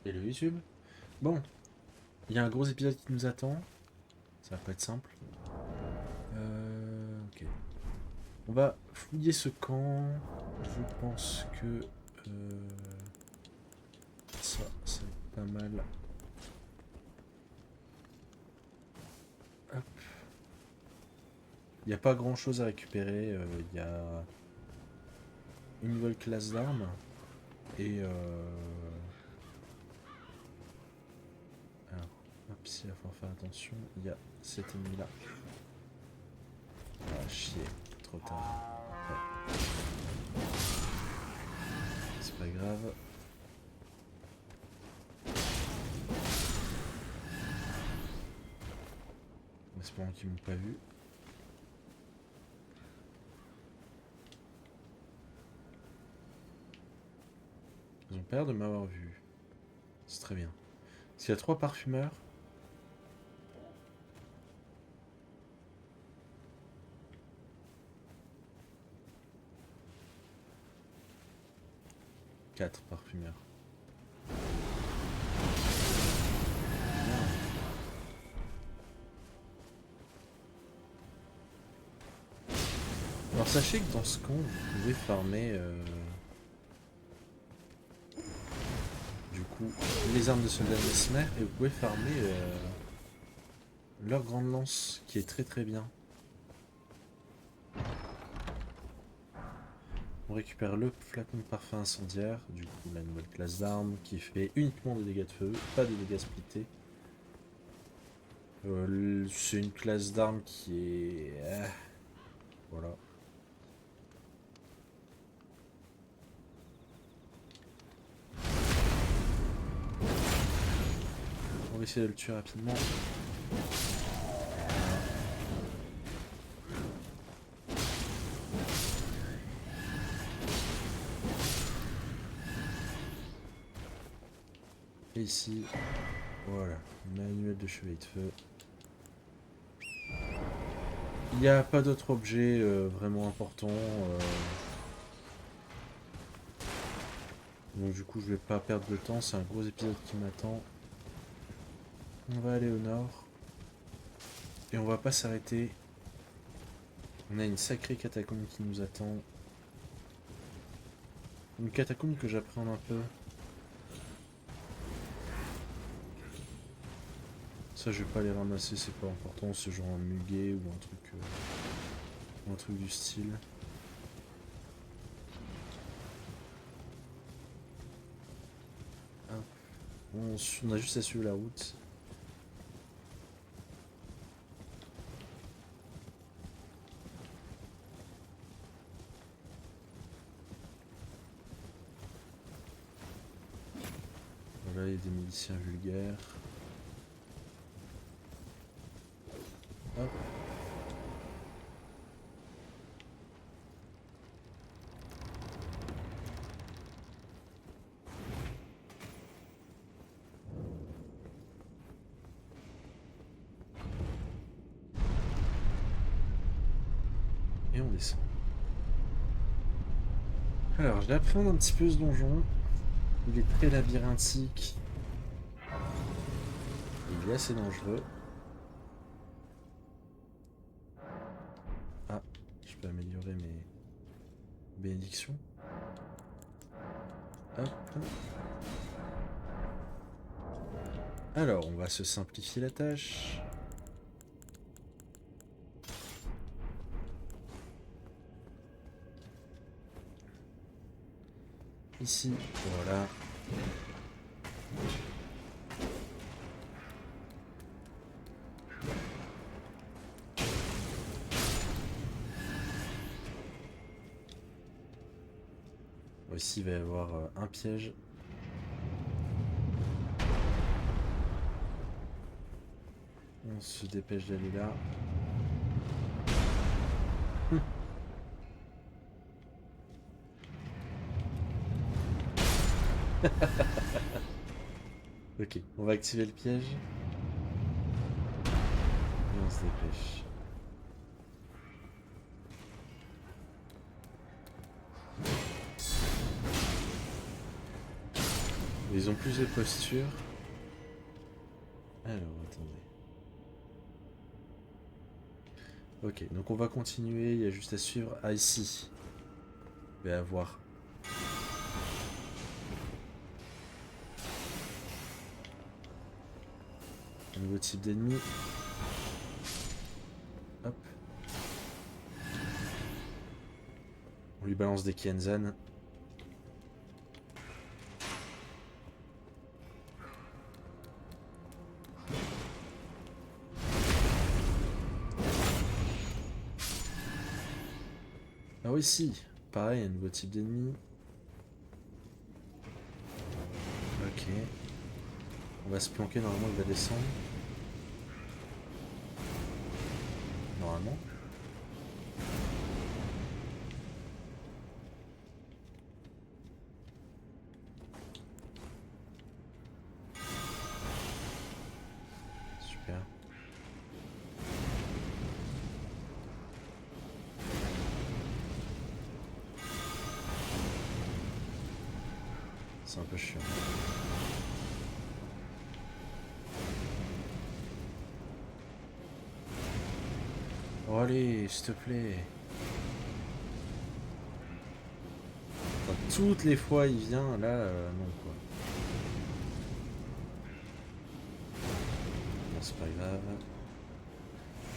Et le YouTube. Bon, il y a un gros épisode qui nous attend. Ça va pas être simple. Ok. On va fouiller ce camp. Je pense que ça va être pas mal. Hop. Il n'y a pas grand chose à récupérer. Il y a une nouvelle classe d'armes. Et alors, hop, ici, il va falloir faire attention. Il y a cet ennemi là. Ah, chier, trop tard. Ouais. C'est pas grave. En espérant qu'ils m'ont pas vu. Ils ont pas l'air de m'avoir vu. C'est très bien. S'il y a 3 parfumeurs. Quatre parfumeurs. Alors sachez que dans ce camp, vous pouvez farmer du coup les armes de soldats Mesmer et vous pouvez farmer leur grande lance qui est très très bien. On récupère le flacon de parfum incendiaire, du coup la nouvelle classe d'armes qui fait uniquement des dégâts de feu, pas de dégâts splittés. C'est une classe d'armes qui est... voilà. On va essayer de le tuer rapidement. Et ici, voilà, manuel de chevalier de feu. Il n'y a pas d'autre objet vraiment important. Donc du coup je vais pas perdre de temps, c'est un gros épisode qui m'attend. On va aller au nord. Et on va pas s'arrêter. On a une sacrée catacombe qui nous attend. Une catacombe que j'appréhende un peu. Ça je vais pas les ramasser, c'est pas important, c'est genre un muguet ou un truc du style. Ah. On a juste à suivre la route. Voilà, il y a des miliciens vulgaires. Hop. Et on descend. Alors, je l'appréhende un petit peu ce donjon. Il est très labyrinthique. Il est assez dangereux. Ah, je peux améliorer mes bénédictions. Hop. Alors, on va se simplifier la tâche. Ici, voilà. Ici, il va y avoir un piège. On se dépêche d'aller là. Ok, on va activer le piège. Et on se dépêche. Ils ont plus de posture. Alors, attendez. Ok, donc on va continuer, il y a juste à suivre. Ah, ici. Je vais avoir. Un nouveau type d'ennemi. Hop. On lui balance des Kienzan. Ah oui, si. Pareil, un nouveau type d'ennemi. Ok. On va se planquer, normalement il va descendre. Normalement. Super. C'est un peu chiant. Oh allez, s'il te plaît. Enfin, toutes les fois il vient, là, non quoi. Non, c'est pas grave.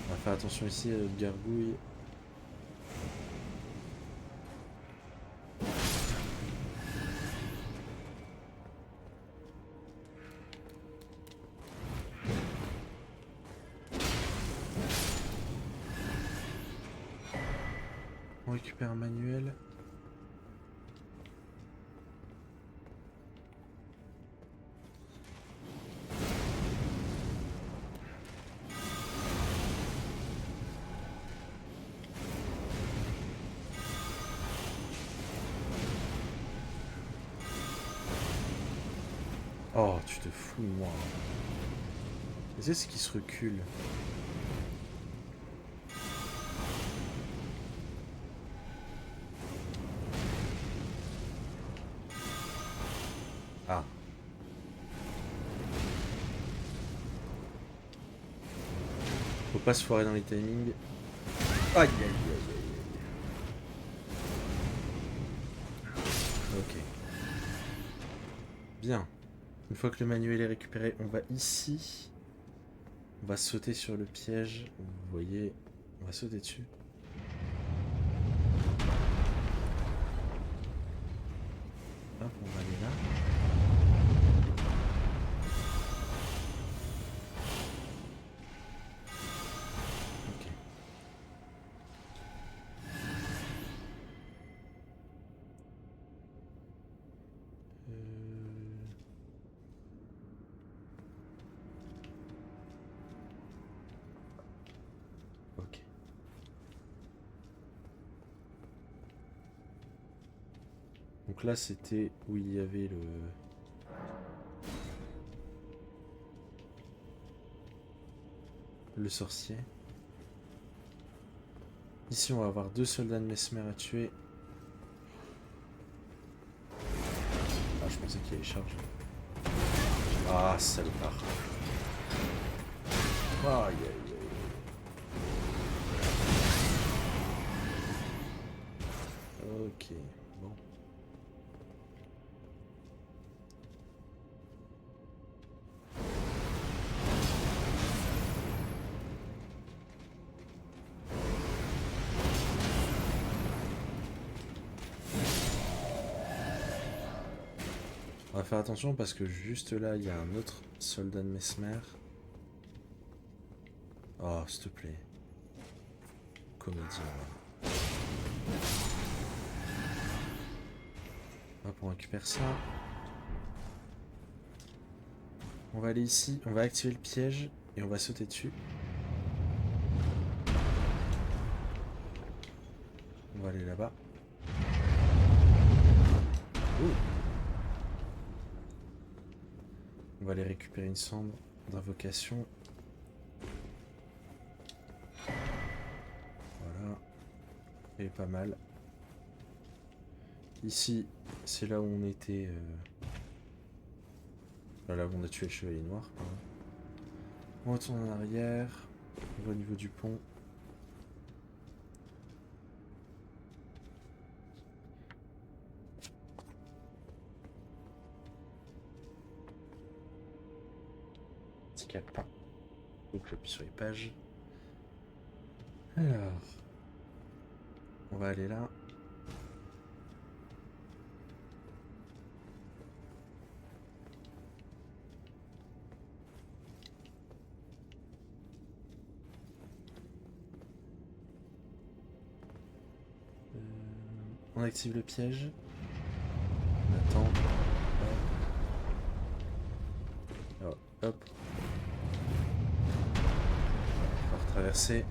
On va faire attention ici à notre gargouille. On récupère un manuel. Oh, tu te fous de moi. Et c'est ce qui se recule. Ah. Faut pas se foirer dans les timings. Aïe aïe aïe aïe. Ok. Bien. Une fois que le manuel est récupéré, on va ici. On va sauter sur le piège. Vous voyez, on va sauter dessus. Hop, on va aller là. Ok. Ok. Donc là, c'était où il y avait le sorcier. Ici, on va avoir 2 soldats de Mesmer à tuer. Ah, je pensais qu'il allait charger. Ah, salopard. Aïe, aïe, aïe. Ok, bon. On va faire attention parce que juste là, il y a un autre soldat de Mesmer. Oh, s'il te plaît. Comédien. Hop, on récupère ça. On va aller ici, on va activer le piège et on va sauter dessus. On va aller là-bas. On va aller récupérer une cendre d'invocation. Voilà. Elle est pas mal. Ici, c'est là où on était Là où on a tué le chevalier noir. Pardon. On retourne en arrière. On va au niveau du pont. Petit calepin. Donc j'appuie sur les pages. Alors. On va aller là. On active le piège. On attend. Alors, hop. On va retraverser.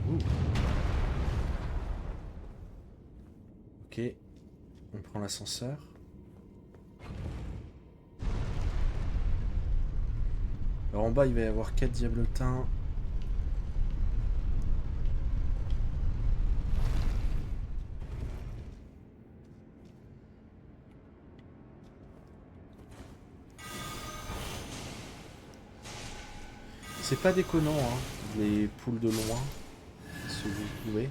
Ouh. Ok. On prend l'ascenseur. Alors en bas, il va y avoir 4 diablotins. C'est pas déconnant, hein, les poules de loin, si vous pouvez.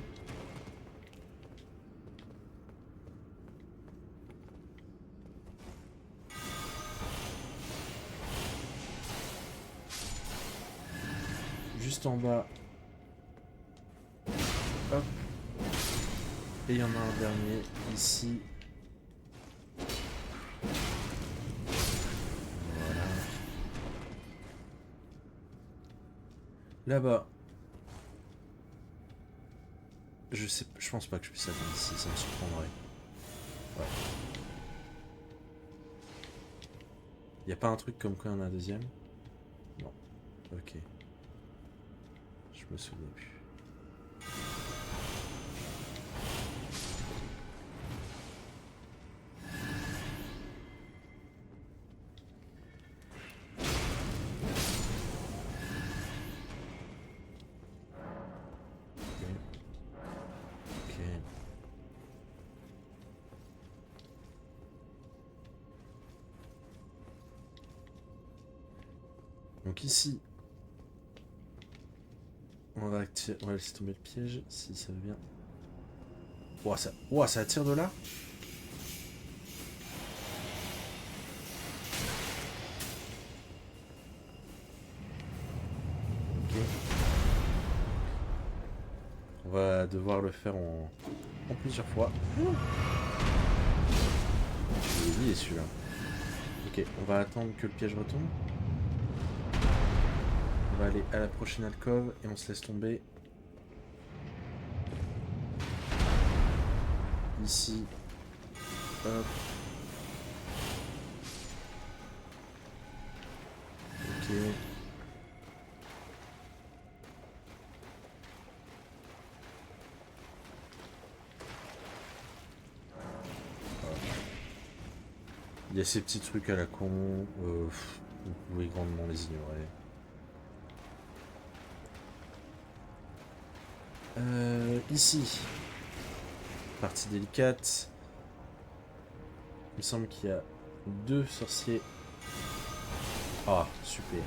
Juste en bas. Hop. Et il y en a un dernier ici. Voilà. Là-bas. Je pense pas que je puisse attendre ici, ça me surprendrait. Ouais. Y a pas un truc comme quoi il y en a un deuxième? Non. Ok. Je me souviens plus. Ok. Donc ici, on va laisser tomber le piège si ça va bien. Ouah, ça attire de là? Ok. On va devoir le faire en plusieurs fois. Je l'ai oublié celui-là. Ok, on va attendre que le piège retombe. On va aller à la prochaine alcôve et on se laisse tomber. Ici. Hop. Ok. Il y a ces petits trucs à la con. Vous pouvez grandement les ignorer. Ici. Partie délicate. Il me semble qu'il y a 2 sorciers. Ah, super.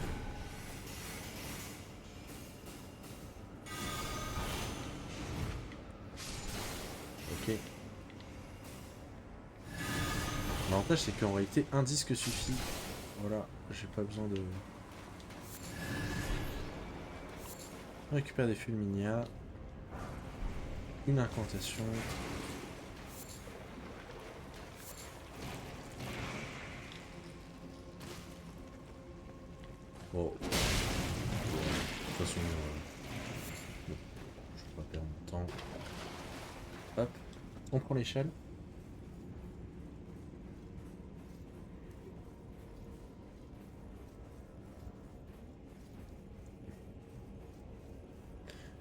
Ok. L'avantage c'est qu'en réalité un disque suffit. Voilà, j'ai pas besoin de... On récupère des fulminia. Une incantation. Bon. De toute façon... bon, je vais pas perdre mon temps. Hop. On prend l'échelle.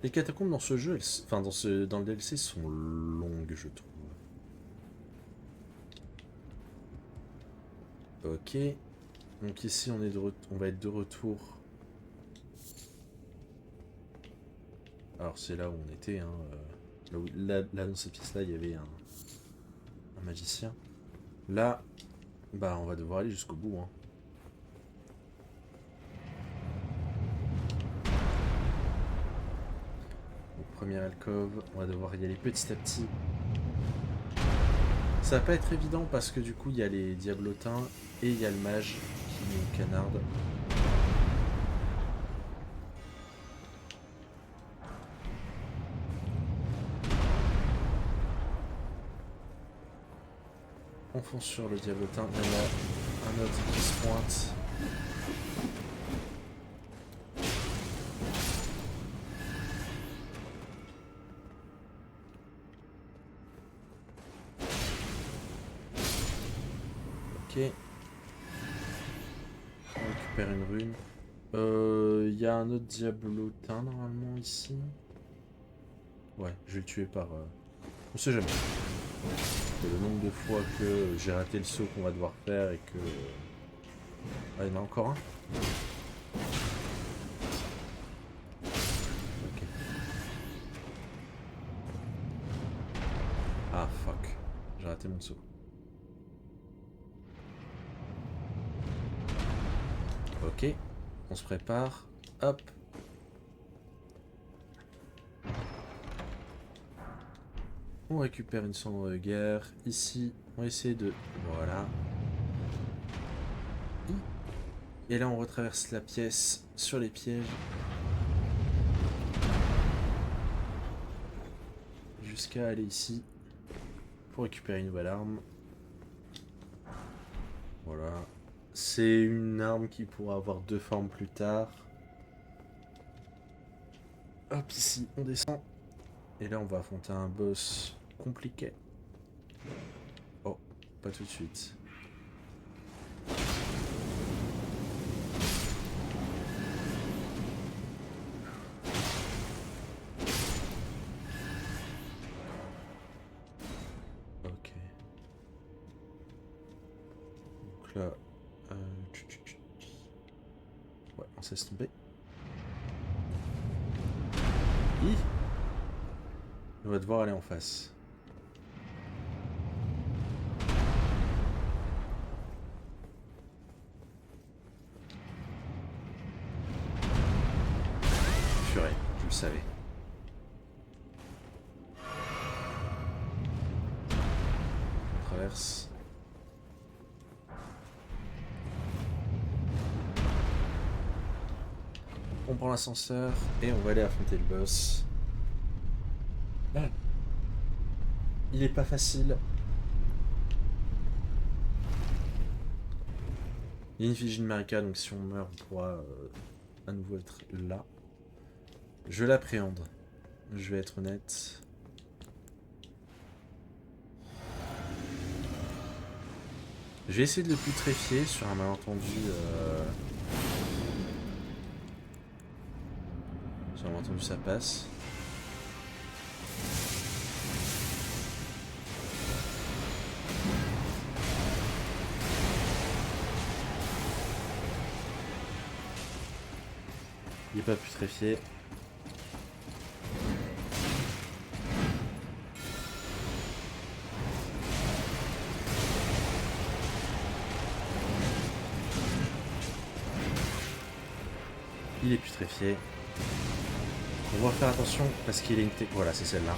Les catacombes dans ce jeu, enfin dans le DLC, sont longues, je trouve. Ok. Donc ici, on va être de retour. Alors c'est là où on était. Hein, là, dans cette pièce-là, il y avait un magicien. Là, Bah, on va devoir aller jusqu'au bout, hein. Donc, première alcôve, on va devoir y aller petit à petit. Ça va pas être évident parce que du coup, il y a les diablotins et il y a le mage qui nous canarde. On fonce sur le diablotin. Il y en a un autre qui se pointe. Ok. On récupère une rune. Il y a un autre diablotin normalement ici. Ouais, je vais le tuer par... On sait jamais. C'est le nombre de fois que j'ai raté le saut qu'on va devoir faire et que... Ah, il y en a encore un. Ok. Ah, fuck. J'ai raté mon saut. Ok. On se prépare. Hop. On récupère une cendre de guerre. Ici, on va essayer de... Voilà. Et là, on retraverse la pièce sur les pièges. Jusqu'à aller ici. Pour récupérer une nouvelle arme. Voilà. C'est une arme qui pourra avoir deux formes plus tard. Hop, ici, on descend. Et là, on va affronter un boss compliqué. Oh, pas tout de suite. Ok. Donc là... Ouais, on s'est stompé. On va devoir aller en face. Purée, je le savais. On traverse. On prend l'ascenseur et on va aller affronter le boss. Il est pas facile. Il y a une effigie de Marika, donc si on meurt, on pourra à nouveau être là. Je l'appréhende. Je vais être honnête. Je vais essayer de le putréfier sur un malentendu. Sur un malentendu, ça passe. Il est pas putréfié. Il est putréfié. On va faire attention parce qu'il a une technique. Voilà, c'est celle-là.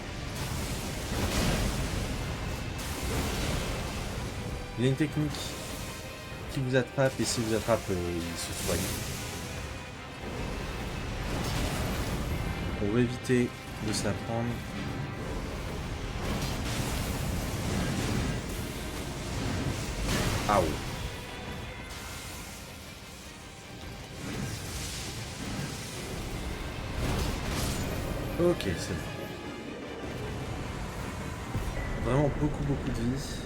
Il a une technique qui vous attrape et s'il vous attrape, il se soigne. On va éviter de se la prendre. Ah ouais. Ok, c'est bon. Vraiment beaucoup de vie.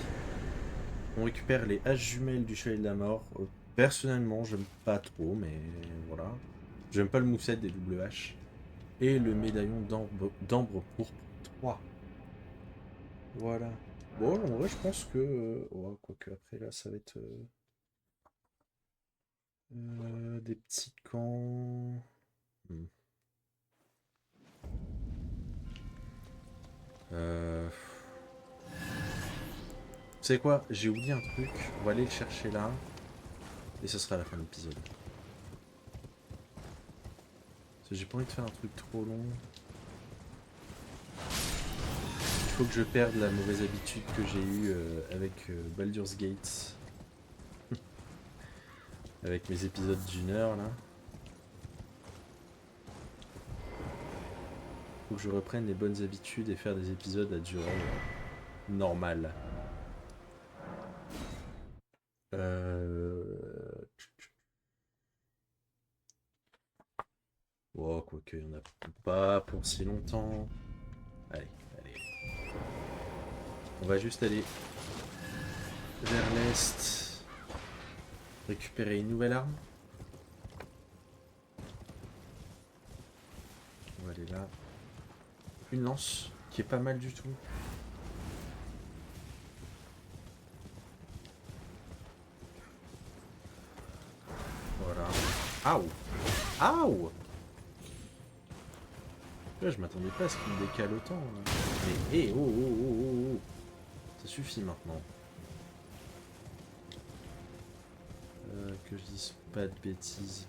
On récupère les haches jumelles du Chevalier de la Mort. Personnellement, j'aime pas trop, mais voilà. J'aime pas le moveset des double haches. Et le médaillon d'ambre pourpre 3. Voilà. Bon, en vrai, je pense que... ouais, quoique après, là, ça va être... des petits camps... Hmm. Euh... savez quoi? J'ai oublié un truc. On va aller le chercher là. Et ce sera la fin de l'épisode. Parce que j'ai pas envie de faire un truc trop long. Il faut que je perde la mauvaise habitude que j'ai eue avec Baldur's Gate. Avec mes épisodes d'1 heure là. Faut que je reprenne les bonnes habitudes et faire des épisodes à durée normale. Oh, quoique, il n'y en a pas pour si longtemps. Allez, allez. On va juste aller vers l'est. Récupérer une nouvelle arme. On va aller là. Une lance, qui est pas mal du tout. Voilà. Aouh! Aouh! Là, je m'attendais pas à ce qu'il me décale autant. Là. Mais hé, oh, oh, oh, oh, oh. Ça suffit maintenant. Que je dise pas de bêtises.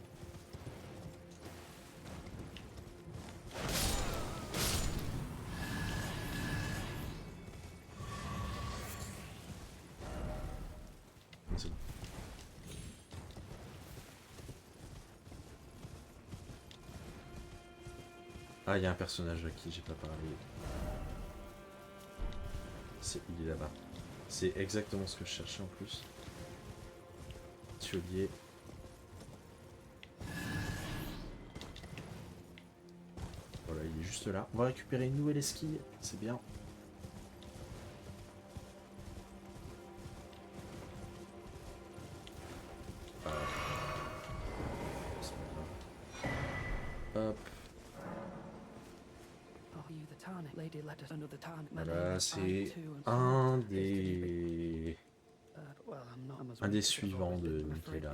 C'est bon. Ah, il y a un personnage à qui j'ai pas parlé. Il est là-bas. C'est exactement ce que je cherchais en plus. Tiolier. Voilà, il est juste là. On va récupérer une nouvelle esquille, c'est bien. Hop. Voilà, c'est un des suivants de Michaela.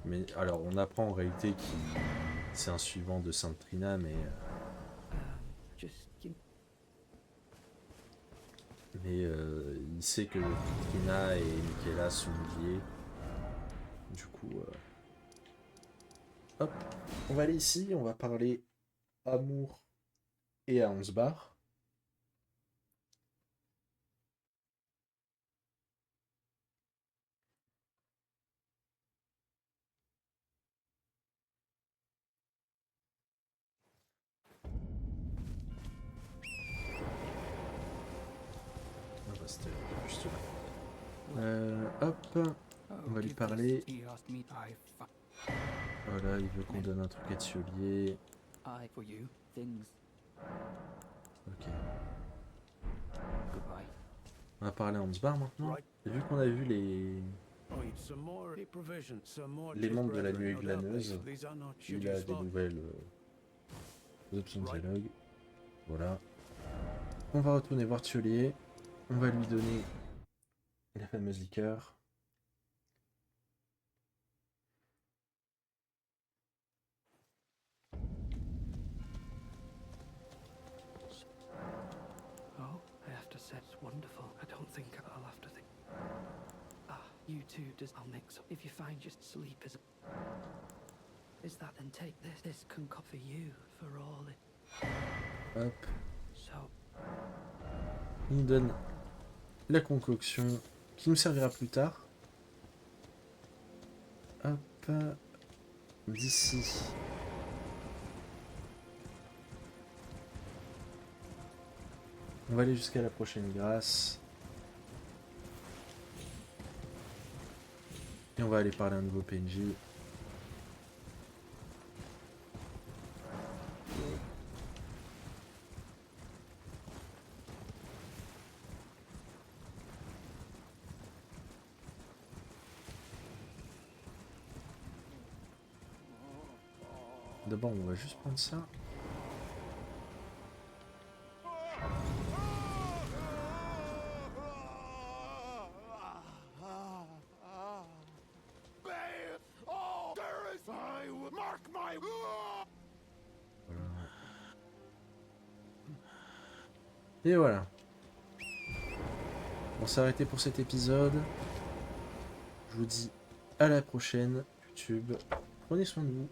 Mais alors, on apprend en réalité qu'il c'est un suivant de Sainte Trina, mais il sait que Trina et Michaela sont liés. Du coup, hop, on va aller ici, on va parler amour et à Ansbach. Ah bah c'était juste là. Hop, on va lui parler. Voilà, il veut qu'on donne un truc à Tiolier. Ok. On va parler à Ansbach maintenant. Et vu qu'on a vu les membres de la nuée glaneuse, il a des nouvelles options de dialogue. Voilà. On va retourner voir Tiolier. On va lui donner la fameuse liqueur. You too does I'll mix up. If you find just sleep is that then take this can cover you for all it. Hop. So. Il nous donne la concoction qui nous servira plus tard. Hop. D'ici. On va aller jusqu'à la prochaine grâce. Et on va aller parler à un nouveau PNJ. D'abord, on va juste prendre ça. Et voilà. On va s'arrêter pour cet épisode. Je vous dis à la prochaine, YouTube. Prenez soin de vous.